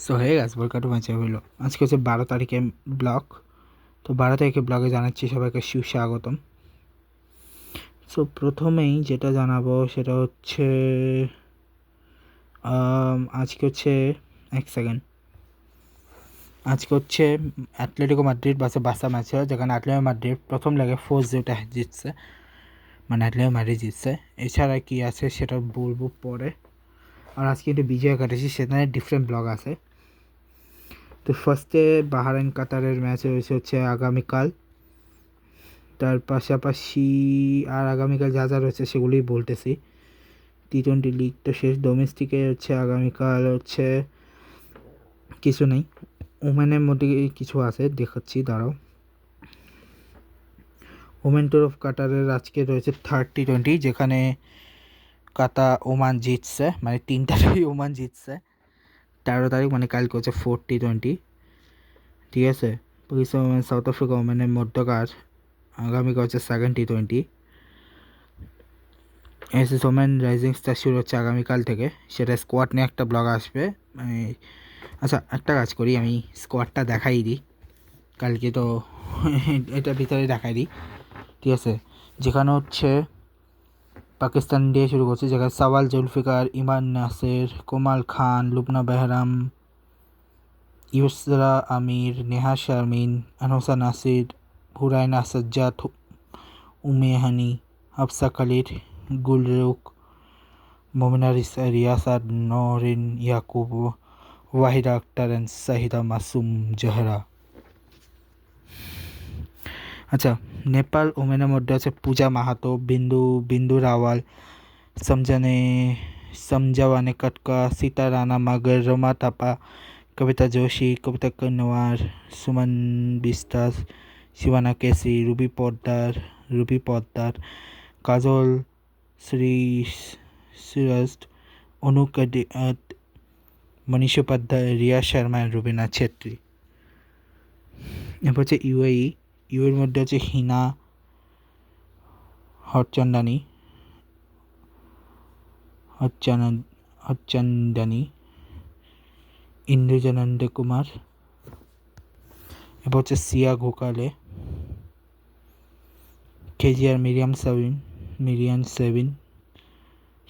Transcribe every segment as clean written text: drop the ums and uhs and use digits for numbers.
So hey গাছ welcome to my channel. আজকে হচ্ছে 12 তারিখে ব্লগ। তো 12 তারিখে ব্লগে জানাচ্ছি সবাইকে সুস্বাগতম। সো প্রথমেই যেটা জানাবো সেটা হচ্ছে আজকে হচ্ছে এক সেকেন্ড আজকে হচ্ছে অ্যাটলেটিকো মাদ্রিদ বাসা ম্যাচ হয়, যেখানে অ্যাটলেটিকো মাদ্রিদ প্রথম লেগে 4-0 জিতছে, মানে অ্যাটলেটিকো মাদ্রিদ জিতছে। এছাড়া কি আছে সেটা বলবো পরে। আর আজকে একটু বিজয় কাটেছি, সেখানে ডিফারেন্ট ব্লগ আছে। তো ফার্স্টে বাহারাইন কাতারের ম্যাচ হয়েছে হচ্ছে আগামীকাল। তার পাশাপাশি আর আগামীকাল যা যা রয়েছে সেগুলোই বলতেছি। টি-20 লিগ তো শেষ, ডোমেস্টিকে হচ্ছে আগামীকাল হচ্ছে কিছু নেই, ওমেনের মধ্যে কিছু আছে দেখাচ্ছি, দাঁড়াও। ওমেন ট্যুর অফ কাতারের আজকে রয়েছে 30-20, যেখানে ওমান জিতছে, মানে 3 তারিখ ওমান জিতছে। 13 তারিখ মানে কালকে হচ্ছে 40-20, ঠিক আছে। পাকিস্তান ওমেন সাউথ আফ্রিকা ওমেনের মধ্যকার আগামীকাল হচ্ছে 70-20। এসএস ওমেন রাইজিং স্টার শুরু হচ্ছে আগামীকাল থেকে, সেটা স্কোয়াড নিয়ে একটা ব্লগ আসবে। মানে আচ্ছা, একটা কাজ করি, আমি স্কোয়াডটা দেখাই দিই কালকে, তো এটা ভিতরে দেখাই দিই, ঠিক আছে। যেখানে হচ্ছে পাকিস্তান দিয়ে শুরু করছে, যেখানে সাওয়াল জুলফিকার, ইমান নাসির, কোমাল খান, লুবনা বেহরাম, ইউসরা আমির, নেহা শারমিন, আনহসা নাসির, হুরাইনা সাজ্জাদ, উমে হানি, হাফসা খালিদ, গুলরুক, মোমিনা রিয়াসাত, নরিন ইয়াকুব, ওয়াহিদা আক্তার অ্যান্ড সাহিদা মাসুম জহরা। আচ্ছা, নেপাল ওমেনের মধ্যে আছে পূজা মাহাতো, বিন্দু রাওয়াল, समझावाने कटका, सीता राणा मगर, रोमा थापा, कविता जोशी, कविता कन्नवार, सुमन बिस्तास, शिवाना केसी, रूबी पोद्दार, काजल श्रीवास्त, अनु कदियात, मनीष उपाध्याय, रिया शर्मा, रुबिना छेत्री। এরপর হচ্ছে ইউএর মধ্যে হচ্ছে হিনা হরচন্দানি, ইন্দ্রজানন্দ কুমার। এরপর হচ্ছে সিয়া গোকালে, কেজিআর মিরিয়াম সেভিন,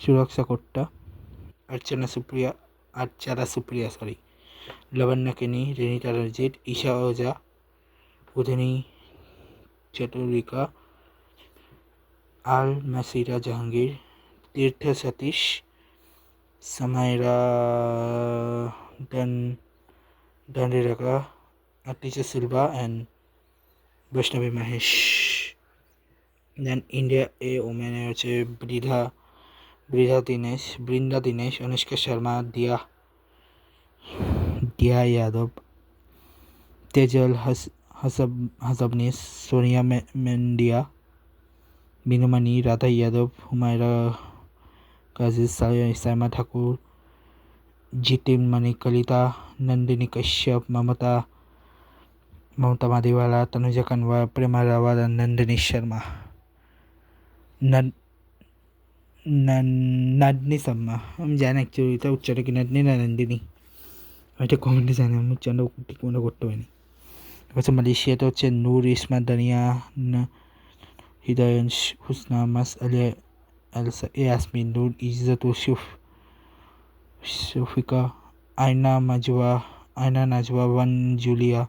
Suraksha Kotta, Archara Supriya, Lavanya Keny, Renita Ranjith, Isha Ojha, Udini Chathurika, Al Masira Jahangir, Tirtha Satish, Samaira Dandiraka, Atisha Silva and Vaishnavi Mahesh. Then India A ওমেনে হচ্ছে বৃন্দা দীনেশ, অনুষ্কা শর্মা, দিয়া यादव, तेजल हसबनीस, सोनिया मेंडिया, बिनुमणि, राधा यादव, हुमायरा काजी, साइमा ठाकुर, जितिन मणि कलिता, नंदिनी कश्यप, ममता मादिवाला, तनुजा कनवा, प्रेमा रावत, नंदिनी शर्मा, नंदिनी शर्मा। আমি জানি অ্যাকচুয়ালি এটা উচ্চারণ কি নন্দিনী না নন্দিনী, এটা কমেন্টে জানি, আমি উচ্চারণ ঠিক মনে করতে পারিনি। হচ্ছে মালয়েশিয়াতে হচ্ছে নূর ইসমাত, দানিয়া, হৃদয়াংশ, হুসনা, মাস আলিয়া, ইয়াসমিন নূর, ইজ্জত শফিকা, আয়না নাজওয়া, ওয়ান জুলিয়া,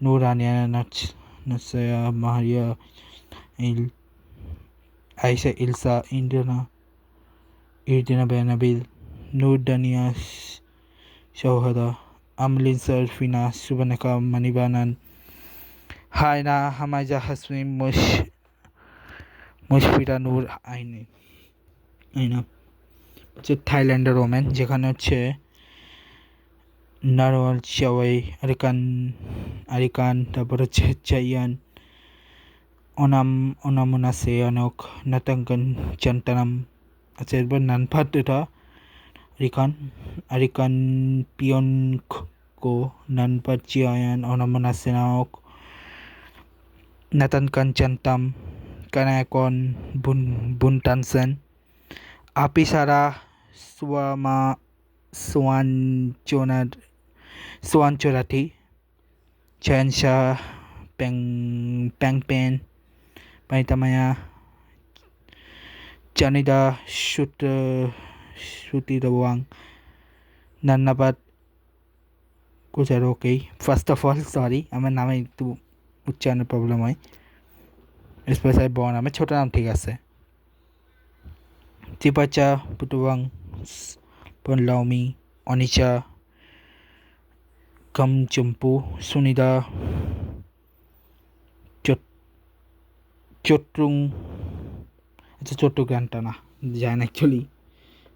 নূর আনিয়া, নাসয়া, মারিয়া, আয়েশা ইলসা, ইরদিনা বেনাবিল, নূর দানিয়া শৌহদা, আমলিন সারফিনা, সুবানাকা মানিবানান, হায়না হামাজা হাসমিন, মুশফিরা নূর আইনা। হচ্ছে থাইল্যান্ডের ওমেন, যেখানে হচ্ছে নারওয়াল চাওয়াই, আরিকান, তারপর হচ্ছে চাইয়ান, অনামুনা সেয়ানক, নাতাঙ্কন চান্তানাম। আচ্ছা, এরপর নানফাত এটা আরিকান পিয়নকো, নানপাত চিয়ায়ান, অনামুনা সেনাওক, নাতান কাঞ্চান্তাম, কানায়কন বুনটানসেন, আপিসারা সোয়ানচোনার, সোয়ান চোরাঠি, চয়ন শাহ, প্যাংপেন, পানিতা মায়া, চানিদা, শ্রুতি দেওয়াং, নান্নাপাত কোচার। ওকেই, ফার্স্ট অফ অল সরি, আমার নামে একটু উচ্চারণের প্রবলেম হয়, স্পেশালি বড় নামে, ছোটো নাম ঠিক আছে। চিপাচা, পুটুয়াং, পনলাউমি, অনিচা, কামচম্পু, সুনিদা, চট্টুং, আচ্ছা চট্টগ্রামটা না যায় না অ্যাকচুয়ালি,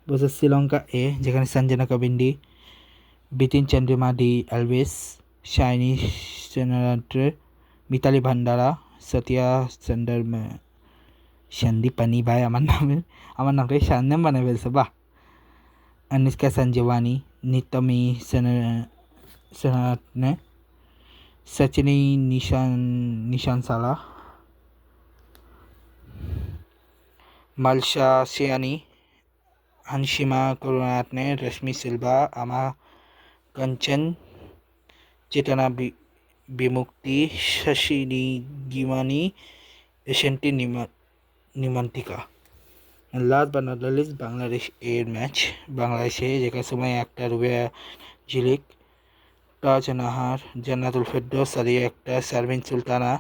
বলছে শ্রীলঙ্কা এ, যেখানে সঞ্জনা কাবিন্ডি, বিতিন চন্দ্রিমা ডি এলভিস, শাইনি সেনারাত্রে, মিতালি ভান্ডারা, সতিয়া চন্দ্র সন্দীপানি, ভাই আমার নামটাকে সান্নাম বানিয়ে ফেলছে বাহ। अनुष्का संजीवानी, नितमी सेनारत्ने, सचिनी निशान साला, मालशा सियानी, हंशिमा करुणारत्ने, रश्मि सिल्वा, आमा कंचन, चेतना विमुक्ति, शशिनी गिमानी, एशेंटी Nimanthika. Last but not least Bangladesh এর ম্যাচ। বাংলাদেশে যেখানে সময় একটা রুবেয়া ঝিলিক, তাজ নাহার, জান্নাতুল ফেরদৌস, সাদিয়া আক্তার, শারমিন সুলতানা,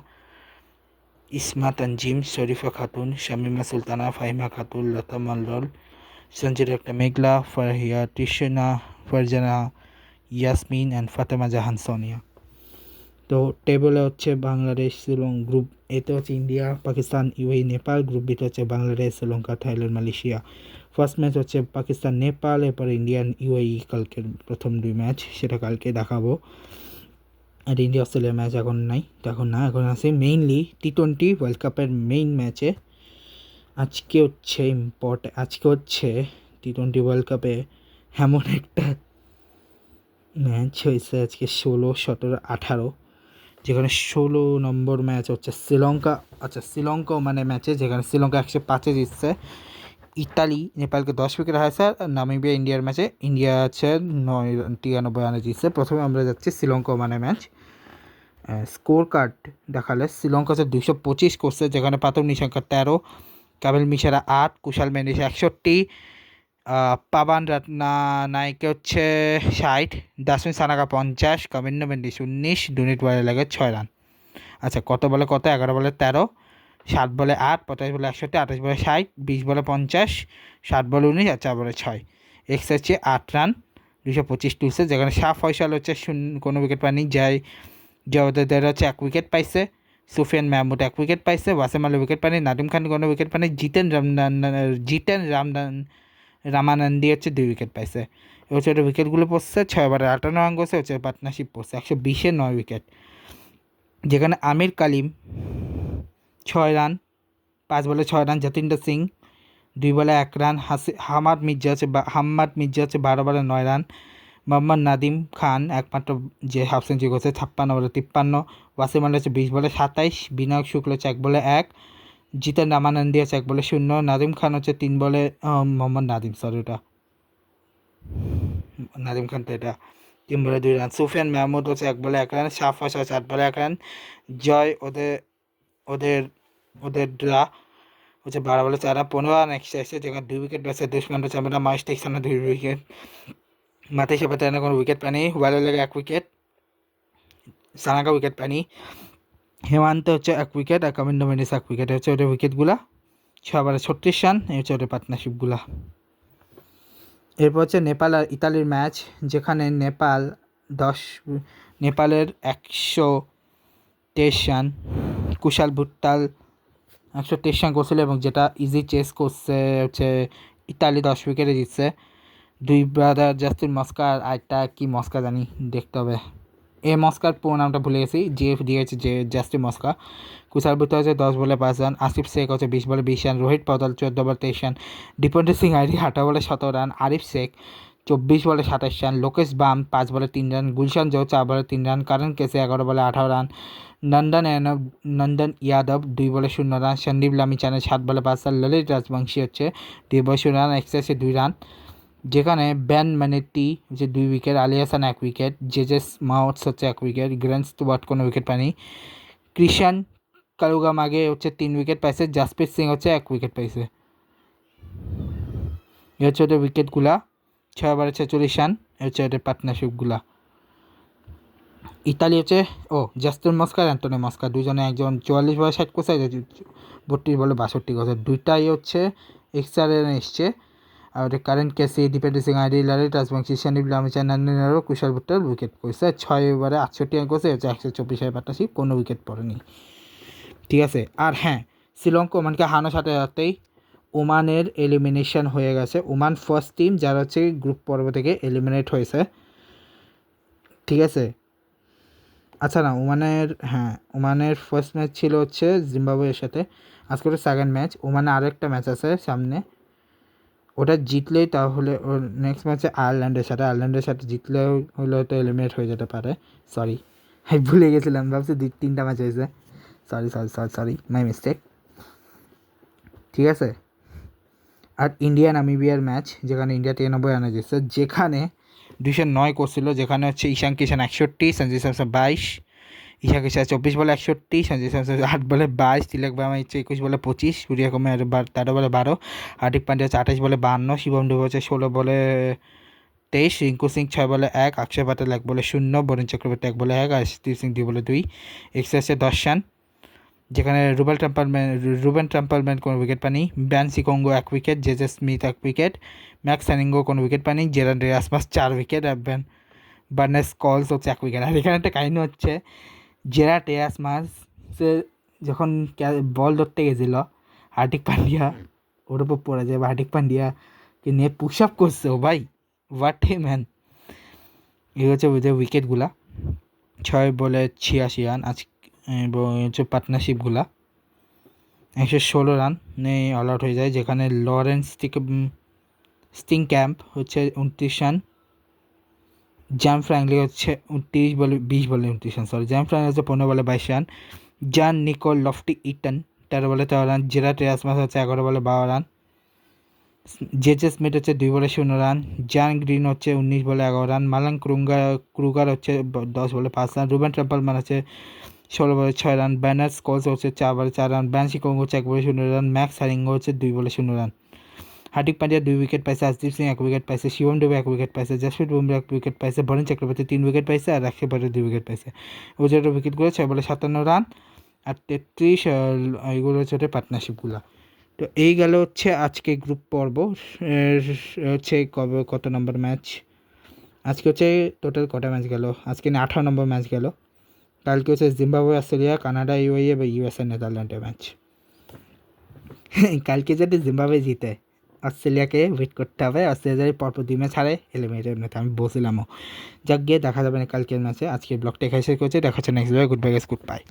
ইসমা তানজিম, শরীফা খাতুন, শামিমা সুলতানা, ফাহিমা খাতুন, লতা মন্ডল, সঞ্জিত একটা মেঘলা, ফারহিয়া তৃষ্ণা, ফারজানা ইয়াসমিন অ্যান্ড ফাতেমা জাহান সোনিয়া। তো টেবলে হচ্ছে বাংলাদেশ গ্রুপ এতে হচ্ছে India, Pakistan, UAE, Nepal. Group বিতে হচ্ছে Bangladesh, Sri Lanka, Thailand, Malaysia. First match হচ্ছে পাকিস্তান নেপাল, এরপরে ইন্ডিয়ান ইউএই, কালকে প্রথম 2 ম্যাচ, সেটা কালকে দেখাবো। আর ইন্ডিয়া অস্ট্রেলিয়া ম্যাচ এখন নাই, এখন আছে মেইনলি T20 ওয়ার্ল্ড কাপের মেইন ম্যাচে। আজকে হচ্ছে T20 ওয়ার্ল্ড কাপে এমন একটা ম্যাচ হয়েছে আজকে 16, 17, 18, যেখানে 16 নম্বর ম্যাচ হচ্ছে শ্রীলঙ্কা। আচ্ছা শ্রীলঙ্কা মানে ম্যাচে যেখানে শ্রীলঙ্কা 105 জিতছে, ইতালি নেপালকে 10 উইকেট হারাইছে, আর নামিবিয়া ইন্ডিয়ার ম্যাচে ইন্ডিয়া আছে 93 রানে জিতছে। প্রথমে আমরা যাচ্ছি শ্রীলঙ্কা মানে ম্যাচ। স্কোর কার্ড দেখালে শ্রীলঙ্কা হচ্ছে 225 করছে, যেখানে পাতুম নিশাঙ্কা 13, কাবিল মিশরা 8, কুশাল মেন্ডিস 61, পাবান নায়কে হচ্ছে 60, দাসমিন সানাকা 50, কামিন্নো মেন্ডিস 19, ডুনিট ওয়ারেলাগে 6 রান। আচ্ছা কত বলে কত, 11 বলে 13, 7 বলে 8, 25 বলে 61, 28 বলে 60, 20 বলে 50, 7 বলে 19, আর 4 বলে 6। এক্স হচ্ছে 8 রান, 225 তুলছে, যেখানে শাহ ফয়সাল হচ্ছে কোনো উইকেট পায়নি, জয়দের হচ্ছে 1 উইকেট পাইছে, সুফিয়ান মাহমুদ 1 উইকেট পাইছে, ওয়াসিম আলী উইকেট পায়নি, নাদিম খান কোনো উইকেট পায়নি, রামানন্দি হচ্ছে 2 উইকেট পাইছে। হচ্ছে ওটা উইকেটগুলো পড়ছে 6 ওভারে 58 রান করছে, হচ্ছে পার্টনারশিপ পড়ছে 120-এ 9 উইকেট, যেখানে আমির কালিম 6 রান, 5 বলে 6 রান, যতীন্দ্র সিং 2 বলে 1 রান, হাম্মাদ মির্জা হচ্ছে 12 বলে 9 রান, মোহাম্মদ নাদিম খান একমাত্র যে হাফ সেঞ্চুরি করছে 56 বলে 53, ওয়াসিম আলী হচ্ছে 20 বলে 27, বিনায়ক শুক্ল হচ্ছে 1 বলে 1, জিতেন রামানন্দি হচ্ছে 1 বলে 0, নাদিম খান হচ্ছে 3 বলে মোহাম্মদ নাদিম, সরি ওটা নাদিম খান তো এটা 3 বলে 2 রান, সুফিয়ান মাহমুদ হচ্ছে 1 বলে 1 রান, শাহ ফয়সাল হচ্ছে 8 বলে 1 রান, জয় ওদের ড্রা হচ্ছে 12 বলে 4 রান, 15 রান এক্সট্রা এসেছে, যেখানে 2 উইকেট পেয়েছে দুষ্মান চামড়া মাইস্ট এক্সানে 2 উইকেট, মাথে সাপাতে কোনো উইকেট পায়নি, ওয়ালের লেগে 1 উইকেট, সানাকা উইকেট পায়নি, হেমান্ত হচ্ছে 1 উইকেট, আর কামিন্নো মেন্ডিস 1 উইকেট, হচ্ছে ওদের উইকেটগুলা 6 ওভারে 36 রান, এই হচ্ছে ওদের পার্টনারশিপগুলা। এরপর হচ্ছে নেপাল আর ইতালির ম্যাচ, যেখানে নেপালের 123 রান, কুশাল ভুট্টাল 123 রান করছিল, এবং যেটা ইজি চেস করছে হচ্ছে ইতালি 10 উইকেটে জিতছে। 2 ব্রাদার জাস্টিন মস্কা, আর আরেকটা কি মস্কা জানি, দেখতে হবে, মস্কার পুরো নামটা ভুলে গেছি, জিএফ দিয়েছে যে জাস্টিন মস্কা। কুশাল ভুট্টাল হচ্ছে 10 বলে 5 রান, আসিফ শেখ হচ্ছে 20 বলে 20 রান, রোহিত পদল 14 বলে 23 রান, দীপেন্দ্র সিং আইডি 18 বলে 17 রান, আরিফ শেখ 24 বলে 27 রান, লোকেশ বাম 5 বলে 3 রান, গুলশান জো 4 বলে 3 রান, কারণ কেসে 11 বলে 18 রান, নন্দন ইয়াদব 2 বলে 0 রান, সন্দীপ লামিচানের 7 বলে 5 রান, ললিত রাজবংশী হচ্ছে 2 বলে 0 রান, এক্সেসে 2 রান, যেখানে ব্যান ম্যানেটি হচ্ছে 2 উইকেট, আলী হাসান 1 উইকেট, জেজেস মাউথস হচ্ছে 1 উইকেট, গ্রেন্স স্টুয়ার্ট কোনো উইকেট পায়নি, কৃষাণ কালুগামাগে হচ্ছে 3 উইকেট পাইছে, জাসপ্রীত সিং হচ্ছে 1 উইকেট পাইছে। এ হচ্ছে ওদের উইকেটগুলা, 6 ওভারে 46 রান। এ হচ্ছে ওদের পার্টনারশিপগুলা। ইতালি হচ্ছে জাস্টিন মস্কা আর অ্যান্টনি মস্কা, দুজনে, একজন 44 বলে 60 করছে, 32 বলে 62 করছে, দুইটাই হচ্ছে এক্সট্রা রান এসছে। আর ওদের কারেন্ট কেসি, দীপেন্দ্র সিং, আইডি লারি, রাজবংশী, সানিব লামিচান্দানেরও, কুশল ভুট্টার উইকেট পড়ছে। 6 ওভারে 68 রান করছে, হচ্ছে 124 পার্টনারশিপ, কোনো উইকেট পড়েনি। ঠিক আছে। আর হ্যাঁ, শ্রীলঙ্কা ওমানকে হারানোর সাথে সাথেই ওমানের এলিমিনেশন হয়ে গেছে। ওমান ফার্স্ট টিম যারা হচ্ছে গ্রুপ পর্ব থেকে এলিমিনেট হয়েছে। ঠিক আছে। আচ্ছা না, ওমানের ফার্স্ট ম্যাচ ছিল হচ্ছে জিম্বাবুয়ের সাথে, আজকে ওটা সেকেন্ড ম্যাচ। ওমানে আরও একটা ম্যাচ আছে সামনে, ওটা জিতলেই তাহলে ওর নেক্সট ম্যাচে আয়ারল্যান্ডের সাথে জিতলে হলে হয়তো এলিমিনেট হয়ে যেতে পারে। সরি, আমি ভুলে গেছিলাম, ভাবছি 2-3টা ম্যাচ হয়েছে। Sorry, my mistake. ঠিক আছে। আর ইন্ডিয়া নামিবিয়ার ম্যাচ, যেখানে ইন্ডিয়া 93 রানে জিতছে, যেখানে 209 করছিল, যেখানে হচ্ছে ঈশান কিষান 61, সঞ্জু স্যামসন 22, ঈশা কিষান 24 বলে 61, সঞ্জু স্যামসন 8 বলে 22, তিলক ভার্মা হচ্ছে 21 বলে 25, সূর্য কুমার 13 বলে 12, হার্দিক পান্ডিয়া হচ্ছে 28 বলে 52, শিবম দুবে হচ্ছে 16 বলে 23, রিঙ্কু সিং 6 বলে 1, অক্ষয় পাটেল 1 বলে 0, বরুণ চক্রবর্তী 1 বলে 1, আর স্টিভ সিং 2 বলে 2, এক্সট্রা হচ্ছে 10 রান। যেখানে রুবেন ট্রাম্পলম্যান কোনো উইকেট পানি, Ben Shikongo 1 wicket, JJ Smit 1 wicket, Max সানিঙ্গো কোনো উইকেট পানি, জেরান রেয়াসমাস 4 উইকেট, আর বার্নেস কলস হচ্ছে 1 উইকেট। আর এখানে একটা কাহিনী হচ্ছে, জেরান রেয়াসমাসের যখন বল ধরতে গেছিল, হার্দিক পান্ডিয়া ওর উপর পড়ে যায়, বা হার্দিক পান্ডিয়াকে নিয়ে পুশ আপ করছে। ও ভাই, হোয়াট এ ম্যান। এই হচ্ছে ওদের উইকেটগুলা, 6 বলে 86 রান। এবং হচ্ছে পার্টনারশিপগুলা 116 রান অল আউট হয়ে যায়, যেখানে লরেন্স স্টিং ক্যাম্প হচ্ছে 29 রান, জ্যাম ফ্র্যাঙ্কলি হচ্ছে 20 বলে 29 রান, জ্যাম ফ্র্যাঙ্কলি হচ্ছে 15 বলে 22 run, jan Nicole Loftie Eaton 13 বলে 13 রান, জেরার্ড রেয়াসমাস হচ্ছে 11 বলে 12 রান, জেজে স্মিথ হচ্ছে 2 বলে 0 রান, jan গ্রিন হচ্ছে 19 বলে 11 রান, মালাং ক্রুগার হচ্ছে 10 বলে 5 রান, রুবেন ট্রাম্পলম্যান হচ্ছে 16 বলে 6 রান, ব্যানার্স কলস হচ্ছে 4 বলে 4 রান, ব্যান সিকোঙ্গো হচ্ছে 1 বলে 0 রান, ম্যাক্স সারিঙ্গো হচ্ছে 2 বলে 0 রান, হার্দিক পান্ডিয়া 2 উইকেট পাইছে, আশদীপ সিং 1 উইকেট পাইছে, শিবম দুবে 1 উইকেট পাইছে, জসপ্রীত বুমরা 1 উইকেট পাইছে, বরুণ চক্রবর্তী 3 উইকেট পাইছে, আর অক্ষয় পাটেল 2 উইকেট পাইছে। ওদের উইকেটগুলো 6 বলে 57 রান আর 33, এইগুলো হচ্ছে ওদের পার্টনারশিপগুলো। তো এই গেল হচ্ছে আজকে গ্রুপ পর্ব। হচ্ছে কত নম্বর ম্যাচ আজকে হচ্ছে, টোটাল কটা ম্যাচ গেল আজকে? 18 নম্বর ম্যাচ গেল। কালকে হচ্ছে জিম্বাবুয়ে অস্ট্রেলিয়া, কানাডা ইউএই বা ইউএসএ নেদারল্যান্ডের ম্যাচ। কালকে যদি জিম্বাবুয়ে জিতে, অস্ট্রেলিয়াকে ওয়েট করতে হবে। অস্ট্রেলিয়া যদি পরপর 2 ম্যাচ হারে, এলিমিনেটেড হতে আমি বলছিলামও। যাক, গিয়ে দেখা যাবে না কালকের ম্যাচে। আজকে ব্লগটা এখানে শেষ করছি, দেখা হচ্ছে next video. Good bye guys, good bye.